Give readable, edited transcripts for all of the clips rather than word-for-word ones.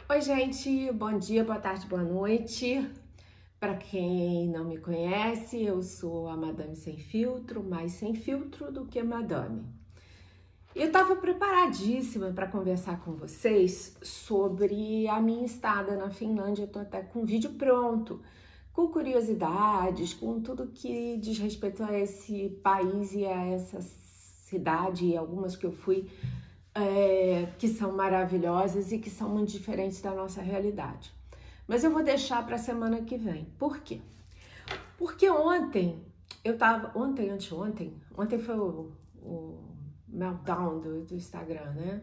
Oi, gente, bom dia, boa tarde, boa noite. Para quem não me conhece, eu sou a Madame Sem Filtro, mais sem filtro do que Madame. Eu estava preparadíssima para conversar com vocês sobre a minha estada na Finlândia. Eu tô até com o vídeo pronto, com curiosidades, com tudo que diz respeito a esse país e a essa cidade e algumas que eu fui que são maravilhosas e que são muito diferentes da nossa realidade. Mas eu vou deixar para a semana que vem. Por quê? Porque ontem eu tava. Ontem foi o meltdown do Instagram, né?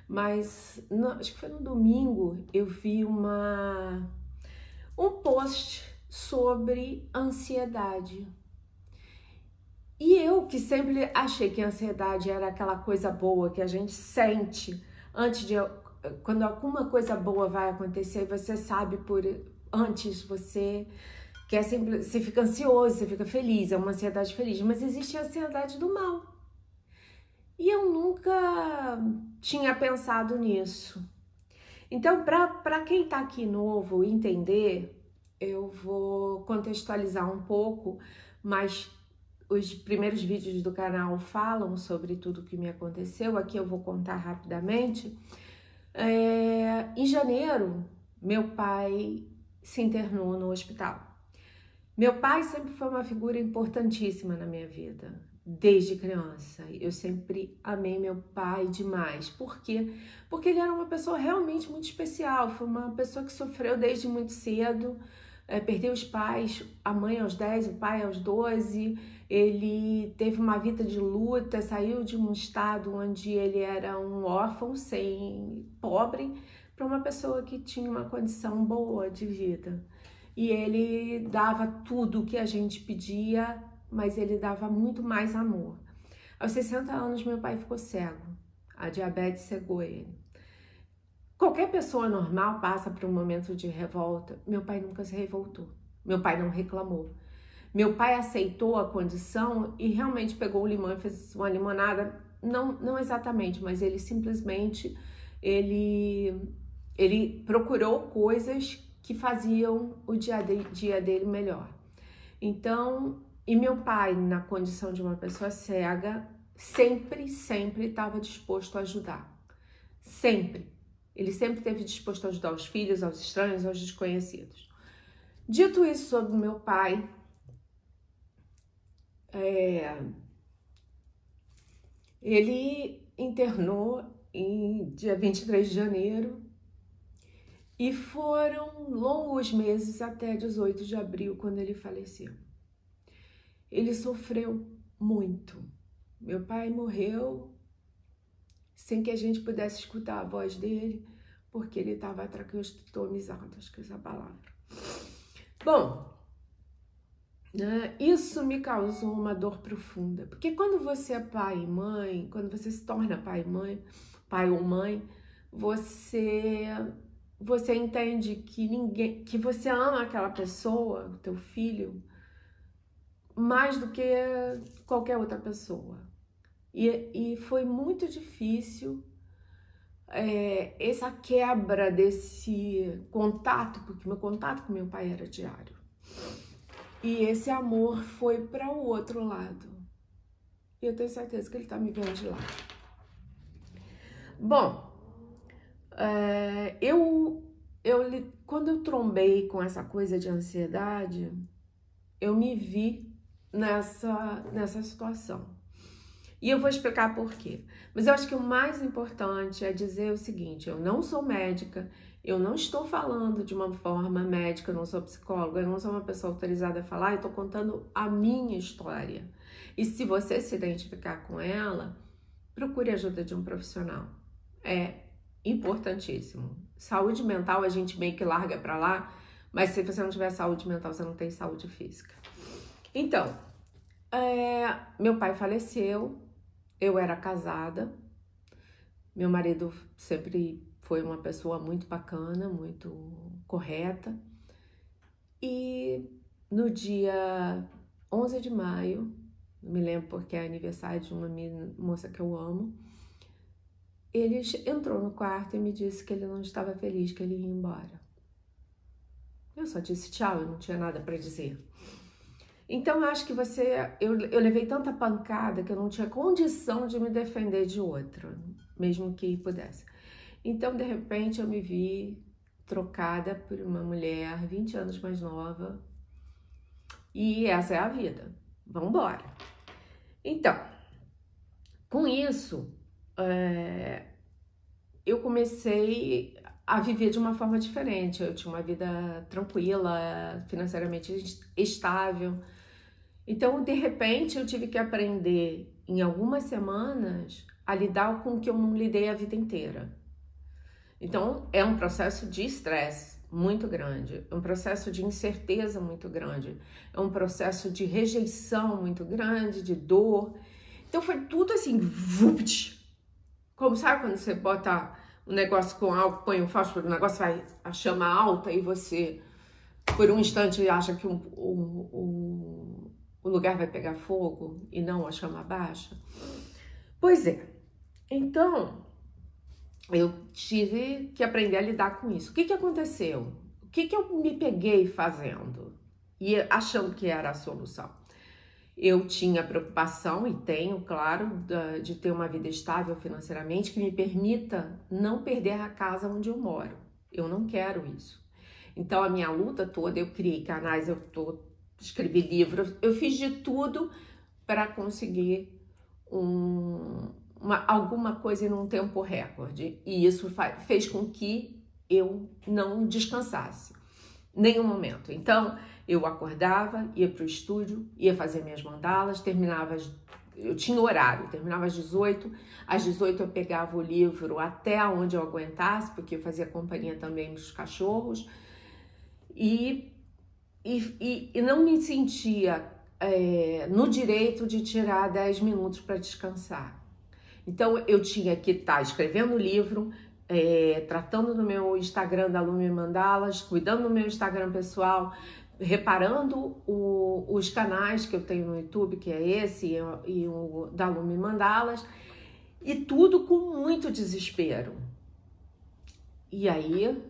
Mas acho que foi no domingo eu vi um post sobre ansiedade. E eu que sempre achei que a ansiedade era aquela coisa boa que a gente sente antes de quando alguma coisa boa vai acontecer, você sabe por antes, você quer sempre, você fica ansioso, você fica feliz, é uma ansiedade feliz, mas existe a ansiedade do mal. E eu nunca tinha pensado nisso. Então, para quem está aqui novo entender, eu vou contextualizar um pouco, mas os primeiros vídeos do canal falam sobre tudo que me aconteceu. Aqui eu vou contar rapidamente. Em janeiro, meu pai se internou no hospital. Meu pai sempre foi uma figura importantíssima na minha vida, desde criança. Eu sempre amei meu pai demais. Por quê? Porque ele era uma pessoa realmente muito especial. Foi uma pessoa que sofreu desde muito cedo, perdeu os pais, a mãe aos 10, o pai aos 12. Ele teve uma vida de luta, saiu de um estado onde ele era um órfão, pobre, para uma pessoa que tinha uma condição boa de vida. E ele dava tudo o que a gente pedia, mas ele dava muito mais amor. Aos 60 anos, meu pai ficou cego. A diabetes cegou ele. Qualquer pessoa normal passa por um momento de revolta. Meu pai nunca se revoltou. Meu pai não reclamou. Meu pai aceitou a condição e realmente pegou o limão e fez uma limonada. Não exatamente, mas ele simplesmente ele procurou coisas que faziam o dia dele melhor. Então, e meu pai, na condição de uma pessoa cega, sempre estava disposto a ajudar. Sempre. Ele sempre esteve disposto a ajudar os filhos, aos estranhos, aos desconhecidos. Dito isso sobre meu pai, ele internou em dia 23 de janeiro e foram longos meses até 18 de abril, quando ele faleceu. Ele sofreu muito. Meu pai morreu sem que a gente pudesse escutar a voz dele, porque ele estava traqueostomizado, acho que é essa palavra. Bom, isso me causou uma dor profunda, porque quando você é pai e mãe, quando você se torna pai e mãe, pai ou mãe, você entende que você ama aquela pessoa, teu filho, mais do que qualquer outra pessoa. E foi muito difícil essa quebra desse contato, porque meu contato com meu pai era diário. E esse amor foi para o outro lado. E eu tenho certeza que ele tá me vendo de lá. Bom, quando eu trombei com essa coisa de ansiedade, eu me vi nessa situação. E eu vou explicar por quê. Mas eu acho que o mais importante é dizer o seguinte: eu não sou médica, eu não estou falando de uma forma médica, eu não sou psicóloga, eu não sou uma pessoa autorizada a falar, eu estou contando a minha história. E se você se identificar com ela, procure a ajuda de um profissional. É importantíssimo. Saúde mental a gente meio que larga pra lá, mas se você não tiver saúde mental, você não tem saúde física. Então, meu pai faleceu. Eu era casada, meu marido sempre foi uma pessoa muito bacana, muito correta. E no dia 11 de maio, me lembro porque é aniversário de uma moça que eu amo, ele entrou no quarto e me disse que ele não estava feliz, que ele ia embora. Eu só disse tchau, eu não tinha nada para dizer. Então, eu acho que eu levei tanta pancada que eu não tinha condição de me defender de outra, mesmo que pudesse. Então, de repente, eu me vi trocada por uma mulher 20 anos mais nova, e essa é a vida. Vamos embora. Então, com isso, eu comecei a viver de uma forma diferente. Eu tinha uma vida tranquila, financeiramente estável. Então, de repente, eu tive que aprender em algumas semanas a lidar com o que eu não lidei a vida inteira. Então, é um processo de estresse muito grande, é um processo de incerteza muito grande, é um processo de rejeição muito grande, de dor. Então, foi tudo assim, vupt. Como sabe quando você bota um negócio com álcool, põe um fósforo, o negócio vai a chama alta e você, por um instante, acha que o lugar vai pegar fogo e não a chama baixa? Pois é. Então, eu tive que aprender a lidar com isso. O que aconteceu? O que eu me peguei fazendo e achando que era a solução? Eu tinha preocupação, e tenho, claro, de ter uma vida estável financeiramente que me permita não perder a casa onde eu moro. Eu não quero isso. Então, a minha luta toda, eu criei canais, escrevi livros, eu fiz de tudo para conseguir alguma coisa em um tempo recorde. E isso fez com que eu não descansasse em nenhum momento. Então, eu acordava, ia para o estúdio, ia fazer minhas mandalas, eu tinha horário, terminava às 18, às 18 eu pegava o livro até onde eu aguentasse, porque eu fazia companhia também dos cachorros, e não me sentia no direito de tirar 10 minutos para descansar. Então, eu tinha que estar escrevendo o livro, tratando no meu Instagram da Lume Mandalas, cuidando do meu Instagram pessoal, reparando os canais que eu tenho no YouTube, que é esse e o da Lume Mandalas, e tudo com muito desespero. E aí,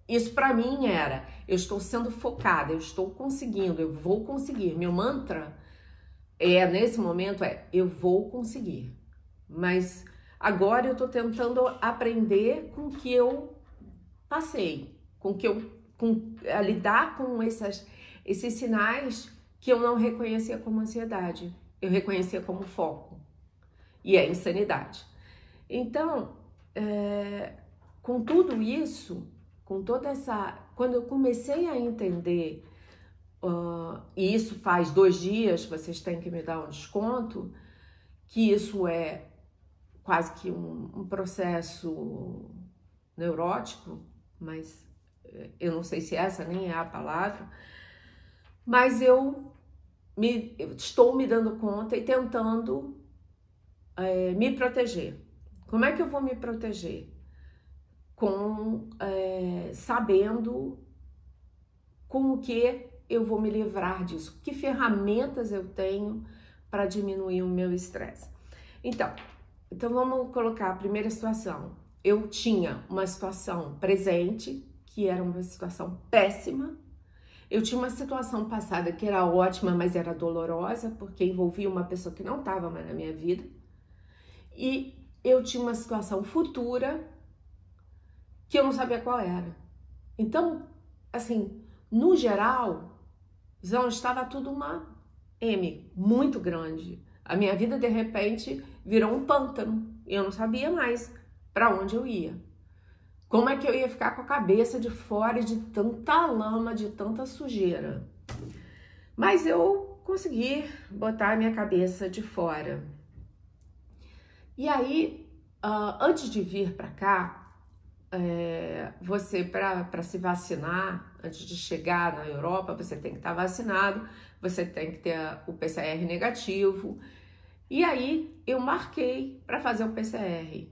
isso para mim era, eu estou sendo focada, eu estou conseguindo, eu vou conseguir. Meu mantra nesse momento eu vou conseguir. Mas agora eu estou tentando aprender com o que eu passei, a lidar com esses sinais que eu não reconhecia como ansiedade, eu reconhecia como foco, e é insanidade. Então, com tudo isso, com toda quando eu comecei a entender, e isso faz 2 dias, vocês têm que me dar um desconto, que isso é quase que um processo neurótico, mas eu não sei se essa nem é a palavra, mas eu estou me dando conta e tentando me proteger. Como é que eu vou me proteger? Sabendo com o que eu vou me livrar disso, que ferramentas eu tenho para diminuir o meu estresse. Então vamos colocar a primeira situação. Eu tinha uma situação presente, que era uma situação péssima. Eu tinha uma situação passada que era ótima, mas era dolorosa, porque envolvia uma pessoa que não estava mais na minha vida. E eu tinha uma situação futura que eu não sabia qual era. Então, assim, no geral, estava tudo uma M muito grande. A minha vida, de repente, virou um pântano. Eu não sabia mais para onde eu ia. Como é que eu ia ficar com a cabeça de fora de tanta lama, de tanta sujeira? Mas eu consegui botar a minha cabeça de fora. E aí, antes de vir para cá, você, para se vacinar, antes de chegar na Europa, você tem que estar vacinado, você tem que ter o PCR negativo. E aí, eu marquei para fazer o PCR.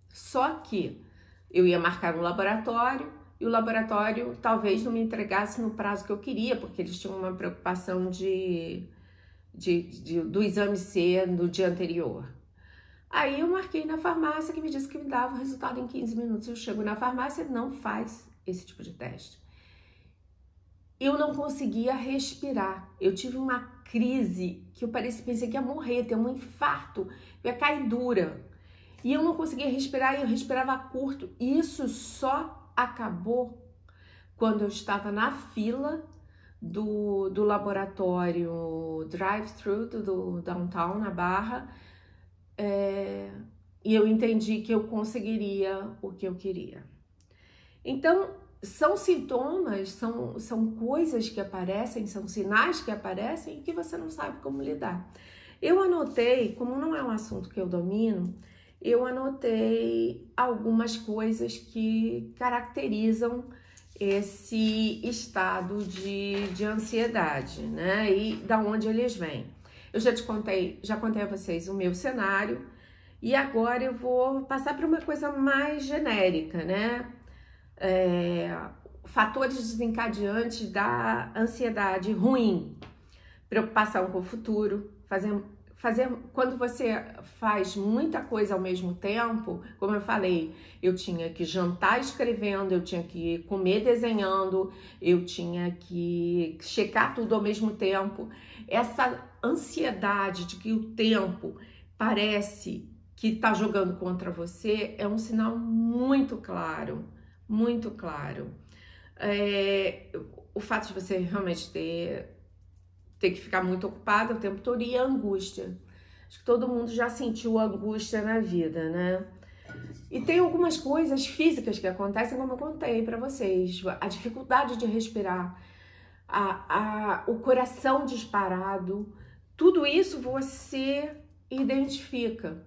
Só que eu ia marcar no laboratório e o laboratório talvez não me entregasse no prazo que eu queria, porque eles tinham uma preocupação do exame ser no dia anterior. Aí eu marquei na farmácia, que me disse que me dava o resultado em 15 minutos. Eu chego na farmácia, não faz esse tipo de teste. Eu não conseguia respirar. Eu tive uma crise que eu pensei que ia morrer, ter um infarto, ia cair dura. E eu não conseguia respirar, e eu respirava curto. E isso só acabou quando eu estava na fila do laboratório drive-thru do Downtown, na Barra, e eu entendi que eu conseguiria o que eu queria. Então, são sintomas, são coisas que aparecem, são sinais que aparecem e que você não sabe como lidar. Eu anotei, como não é um assunto que eu domino, eu anotei algumas coisas que caracterizam esse estado de ansiedade, né? E da onde eles vêm. Eu já contei a vocês o meu cenário e agora eu vou passar para uma coisa mais genérica, né? Fatores desencadeantes da ansiedade ruim, preocupação com o futuro, quando você faz muita coisa ao mesmo tempo, como eu falei, eu tinha que jantar escrevendo, eu tinha que comer desenhando, eu tinha que checar tudo ao mesmo tempo. Essa ansiedade de que o tempo parece que está jogando contra você é um sinal muito claro, muito claro. O fato de você realmente ter que ficar muito ocupada o tempo todo, e a angústia. Acho que todo mundo já sentiu angústia na vida, né? E tem algumas coisas físicas que acontecem, como eu contei para vocês. A dificuldade de respirar, o coração disparado, tudo isso você identifica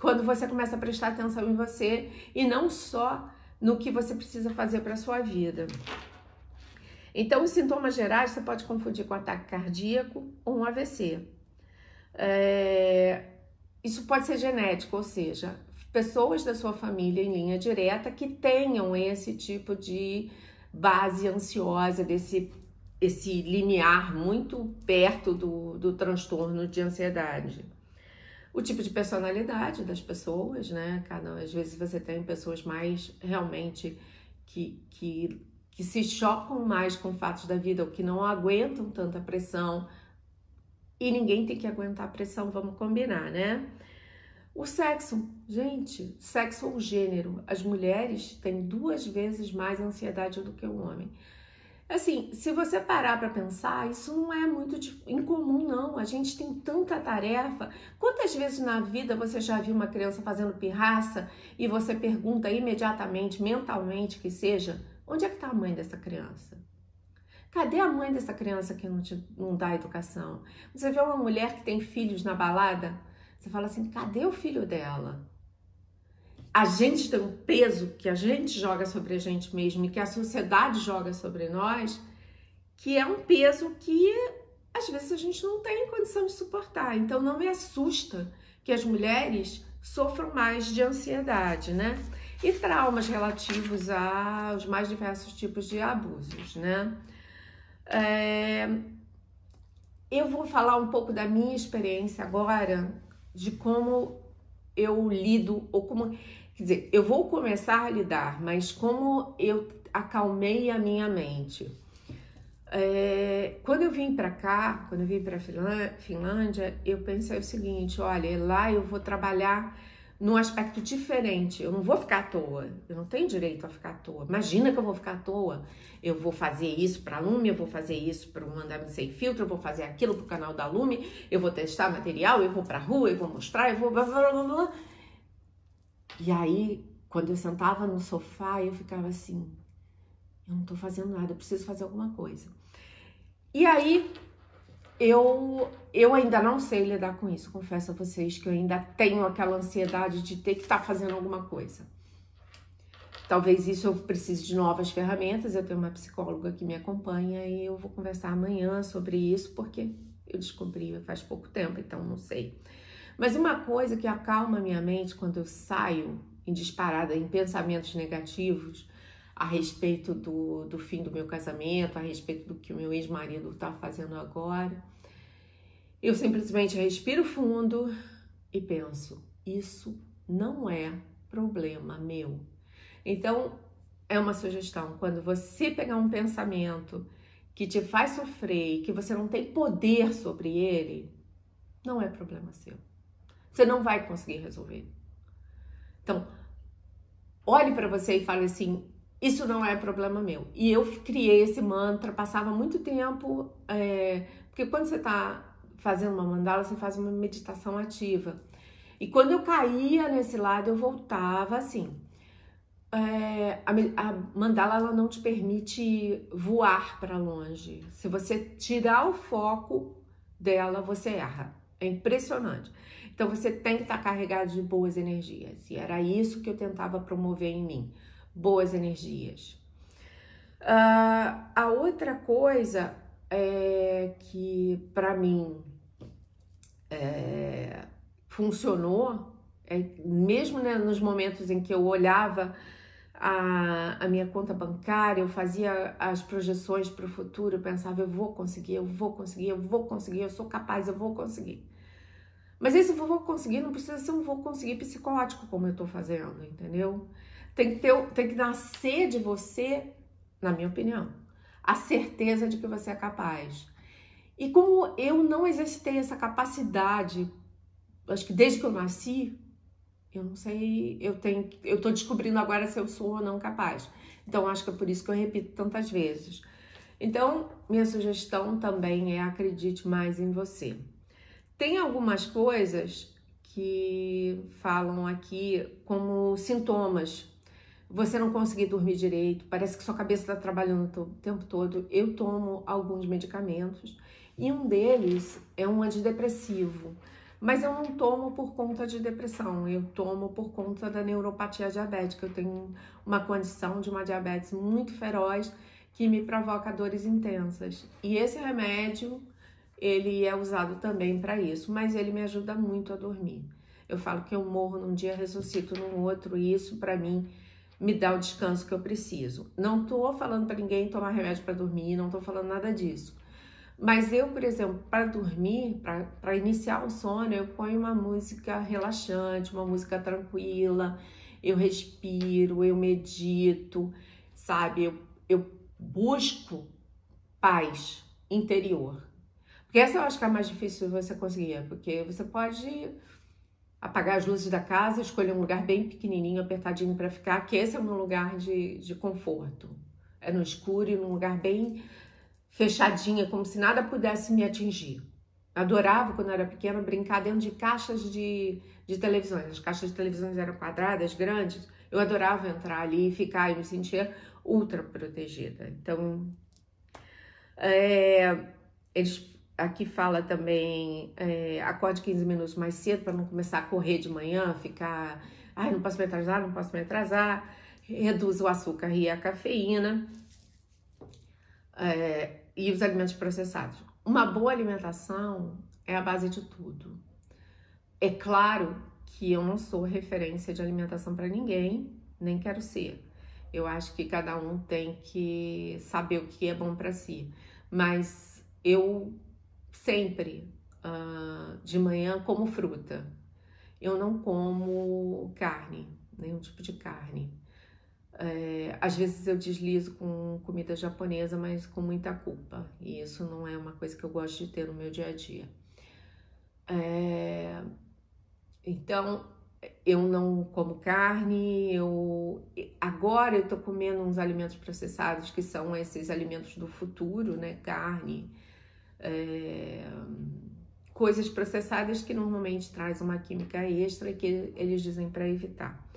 quando você começa a prestar atenção em você e não só no que você precisa fazer para a sua vida. Então, os sintomas gerais você pode confundir com ataque cardíaco ou um AVC. Isso pode ser genético, ou seja, pessoas da sua família em linha direta que tenham esse tipo de base ansiosa, esse limiar muito perto do transtorno de ansiedade. O tipo de personalidade das pessoas, né? Às vezes você tem pessoas mais realmente que se chocam mais com fatos da vida ou que não aguentam tanta pressão. E ninguém tem que aguentar a pressão, vamos combinar, né? O sexo, gente, sexo ou gênero. As mulheres têm 2 vezes mais ansiedade do que o homem. Assim, se você parar para pensar, isso não é muito incomum, não. A gente tem tanta tarefa. Quantas vezes na vida você já viu uma criança fazendo pirraça e você pergunta imediatamente, mentalmente que seja, onde é que está a mãe dessa criança? Cadê a mãe dessa criança que não dá educação? Você vê uma mulher que tem filhos na balada, você fala assim, cadê o filho dela? A gente tem um peso que a gente joga sobre a gente mesmo e que a sociedade joga sobre nós, que é um peso que às vezes a gente não tem condição de suportar. Então não me assusta que as mulheres sofram mais de ansiedade, né? E traumas relativos aos mais diversos tipos de abusos, né? Eu vou falar um pouco da minha experiência agora, de como eu lido, ou como, quer dizer, eu vou começar a lidar, mas como eu acalmei a minha mente. Quando eu vim para cá, quando eu vim para Finlândia, eu pensei o seguinte, olha, lá eu vou trabalhar num aspecto diferente, eu não vou ficar à toa, eu não tenho direito a ficar à toa. Imagina que eu vou ficar à toa, eu vou fazer isso para a Lume, eu vou fazer isso para o Mandar-me Sem Filtro, eu vou fazer aquilo para o canal da Lume, eu vou testar material, eu vou para a rua, eu vou mostrar, eu vou... Blá, blá, blá, blá. E aí, quando eu sentava no sofá, eu ficava assim, eu não tô fazendo nada, eu preciso fazer alguma coisa. E aí, eu ainda não sei lidar com isso, confesso a vocês que eu ainda tenho aquela ansiedade de ter que estar fazendo alguma coisa. Talvez isso eu precise de novas ferramentas, eu tenho uma psicóloga que me acompanha e eu vou conversar amanhã sobre isso, porque eu descobri faz pouco tempo, então não sei. Mas uma coisa que acalma minha mente quando eu saio em disparada em pensamentos negativos a respeito do fim do meu casamento, a respeito do que o meu ex-marido está fazendo agora, eu simplesmente respiro fundo e penso, isso não é problema meu. Então, é uma sugestão, quando você pegar um pensamento que te faz sofrer e que você não tem poder sobre ele, não é problema seu. Você não vai conseguir resolver. Então, olhe para você e fale assim, isso não é problema meu. E eu criei esse mantra, passava muito tempo, porque quando você está fazendo uma mandala, você faz uma meditação ativa. E quando eu caía nesse lado, eu voltava assim. A mandala, ela não te permite voar para longe. Se você tirar o foco dela, você erra. É impressionante. Então, você tem que estar carregado de boas energias. E era isso que eu tentava promover em mim. Boas energias. A outra coisa que, para mim, funcionou, mesmo, né, nos momentos em que eu olhava a minha conta bancária, eu fazia as projeções para o futuro, eu pensava, eu vou conseguir, eu vou conseguir, eu vou conseguir, eu sou capaz, eu vou conseguir. Mas esse vou conseguir não precisa ser um vou conseguir psicótico, como eu tô fazendo, entendeu? Tem que nascer de você, na minha opinião, a certeza de que você é capaz. E como eu não exercitei essa capacidade, acho que desde que eu nasci, eu não sei, eu tô descobrindo agora se eu sou ou não capaz. Então, acho que é por isso que eu repito tantas vezes. Então, minha sugestão também é acredite mais em você. Tem algumas coisas que falam aqui como sintomas. Você não conseguir dormir direito, parece que sua cabeça está trabalhando o tempo todo. Eu tomo alguns medicamentos e um deles é um antidepressivo. Mas eu não tomo por conta de depressão, eu tomo por conta da neuropatia diabética. Eu tenho uma condição de uma diabetes muito feroz que me provoca dores intensas. E esse remédio, ele é usado também para isso, mas ele me ajuda muito a dormir. Eu falo que eu morro num dia, ressuscito no outro, e isso para mim me dá o descanso que eu preciso. Não tô falando para ninguém tomar remédio para dormir, não tô falando nada disso. Mas eu, por exemplo, para dormir, para iniciar o sono, eu ponho uma música relaxante, uma música tranquila, eu respiro, eu medito, sabe? Eu busco paz interior. Porque essa eu acho que é a mais difícil de você conseguir, porque você pode apagar as luzes da casa, escolher um lugar bem pequenininho, apertadinho para ficar, que esse é o meu lugar de conforto. É no escuro e num lugar bem fechadinha, como se nada pudesse me atingir. Adorava, quando eu era pequena, brincar dentro de caixas de televisões. As caixas de televisões eram quadradas, grandes. Eu adorava entrar ali e ficar e me sentia ultra protegida. Então, eles aqui fala também, acorde 15 minutos mais cedo para não começar a correr de manhã, ficar, ai, não posso me atrasar, não posso me atrasar. Reduz o açúcar e a cafeína. E os alimentos processados. Uma boa alimentação é a base de tudo. É claro que eu não sou referência de alimentação para ninguém, nem quero ser. Eu acho que cada um tem que saber o que é bom para si. Mas eu sempre, de manhã, como fruta. Eu não como carne, nenhum tipo de carne. Às vezes eu deslizo com comida japonesa, mas com muita culpa. E isso não é uma coisa que eu gosto de ter no meu dia a dia. Então, eu não como carne, agora eu tô comendo uns alimentos processados, que são esses alimentos do futuro, né? Carne, coisas processadas que normalmente traz uma química extra que eles dizem para evitar.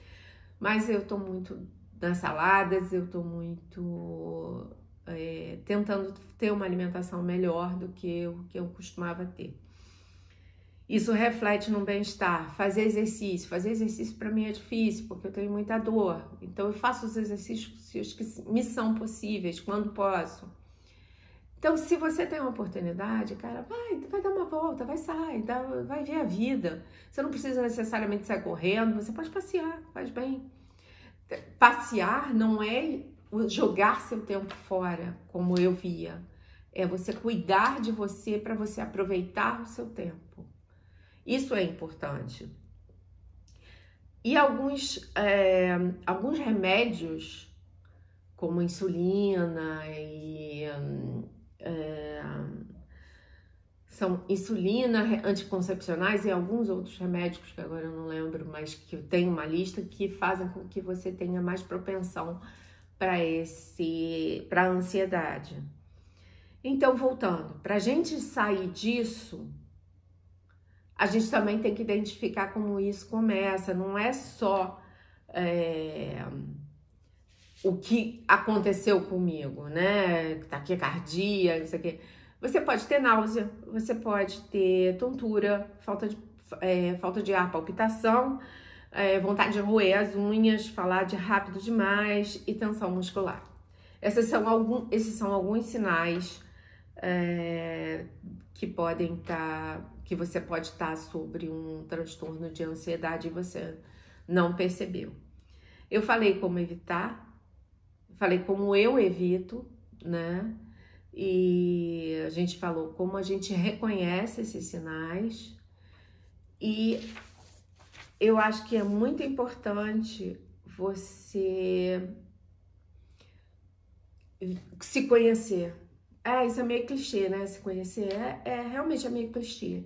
Mas eu tô muito nas saladas, eu tô muito tentando ter uma alimentação melhor do que eu costumava ter. Isso reflete no bem-estar. Fazer exercício para mim é difícil, porque eu tenho muita dor. Então eu faço os exercícios que me são possíveis, quando posso. Então, se você tem uma oportunidade, cara, vai dar uma volta, vai sair, vai ver a vida. Você não precisa necessariamente sair correndo, você pode passear, faz bem. Passear não é jogar seu tempo fora, como eu via. É você cuidar de você para você aproveitar o seu tempo. Isso é importante. E alguns remédios, como insulina e são insulina, anticoncepcionais e alguns outros remédios que agora eu não lembro, mas que tem uma lista que fazem com que você tenha mais propensão para a ansiedade. Então, voltando, para a gente sair disso, a gente também tem que identificar como isso começa. Não é só o que aconteceu comigo, né? Taquicardia, isso aqui. Você pode ter náusea, você pode ter tontura, falta de ar, palpitação, vontade de roer as unhas, falar rápido demais e tensão muscular. Esses são alguns sinais que você pode estar sobre um transtorno de ansiedade e você não percebeu. Eu falei como evitar, falei como eu evito, né? E a gente falou como a gente reconhece esses sinais. E eu acho que é muito importante você se conhecer. Isso é meio clichê, né? Se conhecer realmente é meio clichê.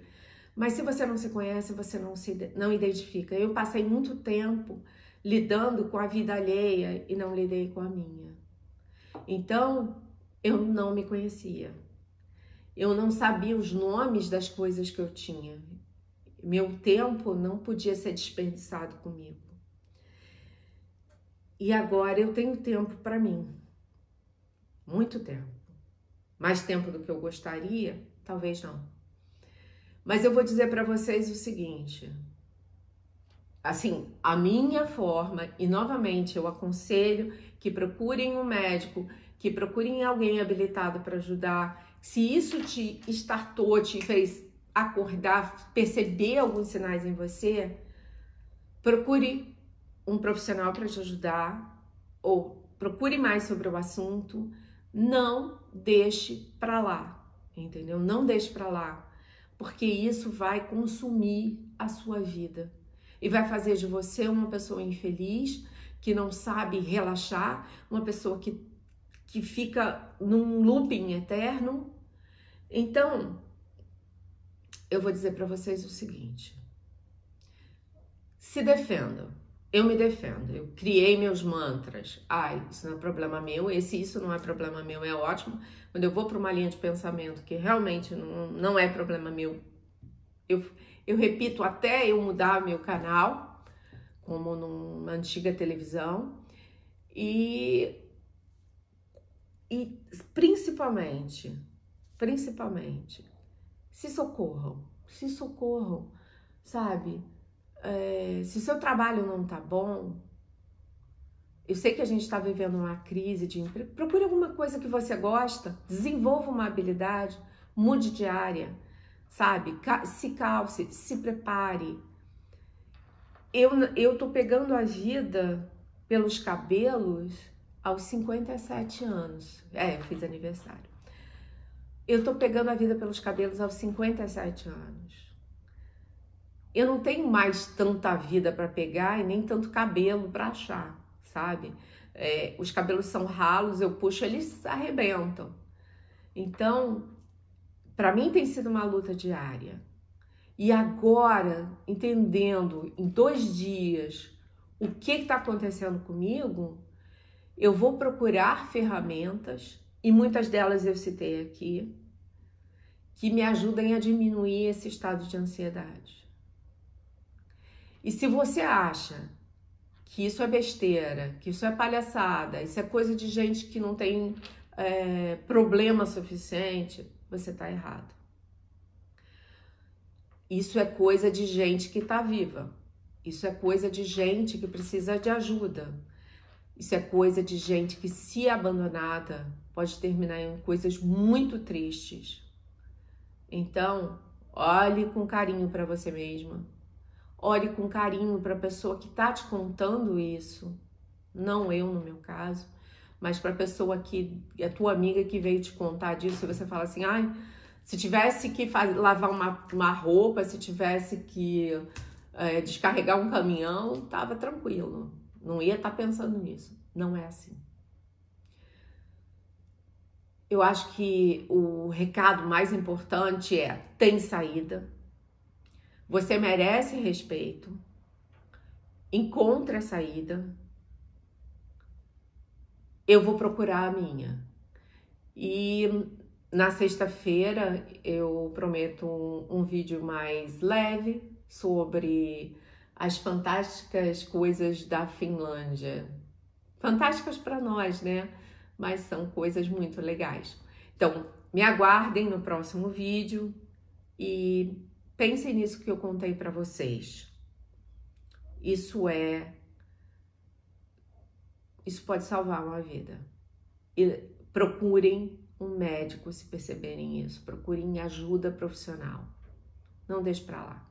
Mas se você não se conhece, você não identifica. Eu passei muito tempo lidando com a vida alheia e não lidei com a minha. Então, eu não me conhecia. Eu não sabia os nomes das coisas que eu tinha. Meu tempo não podia ser desperdiçado comigo. E agora eu tenho tempo para mim. Muito tempo. Mais tempo do que eu gostaria? Talvez não. Mas eu vou dizer para vocês o seguinte. Assim, a minha forma, e novamente eu aconselho que procurem um médico, que procurem alguém habilitado para ajudar. Se isso te startou, te fez acordar, perceber alguns sinais em você, procure um profissional para te ajudar ou procure mais sobre o assunto. Não deixe para lá, entendeu? Não deixe para lá, porque isso vai consumir a sua vida e vai fazer de você uma pessoa infeliz, que não sabe relaxar, uma pessoa que fica num looping eterno. Então, eu vou dizer para vocês o seguinte: se defendam. Eu me defendo, eu criei meus mantras. Isso não é problema meu, isso não é problema meu, é ótimo. Quando eu vou para uma linha de pensamento que realmente não é problema meu, eu repito até eu mudar meu canal, como numa antiga televisão. E principalmente, se socorram, sabe? Se seu trabalho não tá bom, eu sei que a gente está vivendo uma crise de emprego, procure alguma coisa que você gosta, desenvolva uma habilidade, mude de área, sabe? Se calce, se prepare. Eu tô pegando a vida pelos cabelos aos 57 anos. Eu fiz aniversário. Eu tô pegando a vida pelos cabelos aos 57 anos. Eu não tenho mais tanta vida para pegar e nem tanto cabelo para achar, sabe? Os cabelos são ralos, eu puxo, eles arrebentam. Então, para mim tem sido uma luta diária. E agora, entendendo em 2 dias o que está acontecendo comigo, eu vou procurar ferramentas, e muitas delas eu citei aqui, que me ajudem a diminuir esse estado de ansiedade. E se você acha que isso é besteira, que isso é palhaçada, isso é coisa de gente que não tem problema suficiente, você está errado. Isso é coisa de gente que está viva. Isso é coisa de gente que precisa de ajuda. Isso é coisa de gente que, se abandonada, pode terminar em coisas muito tristes. Então, olhe com carinho para você mesma. Olhe com carinho para a pessoa que está te contando isso. Não eu, no meu caso, mas para a pessoa que é tua amiga que veio te contar disso. E você fala assim, Se tivesse que lavar uma roupa, se tivesse que descarregar um caminhão, tava tranquilo. Não ia estar pensando nisso. Não é assim. Eu acho que o recado mais importante é: tem saída. Você merece respeito. Encontre a saída. Eu vou procurar a minha. E na sexta-feira eu prometo um vídeo mais leve sobre as fantásticas coisas da Finlândia. Fantásticas para nós, né? Mas são coisas muito legais. Então, me aguardem no próximo vídeo e pensem nisso que eu contei para vocês. Isso pode salvar uma vida. E procurem um médico se perceberem isso. Procurem ajuda profissional. Não deixe para lá.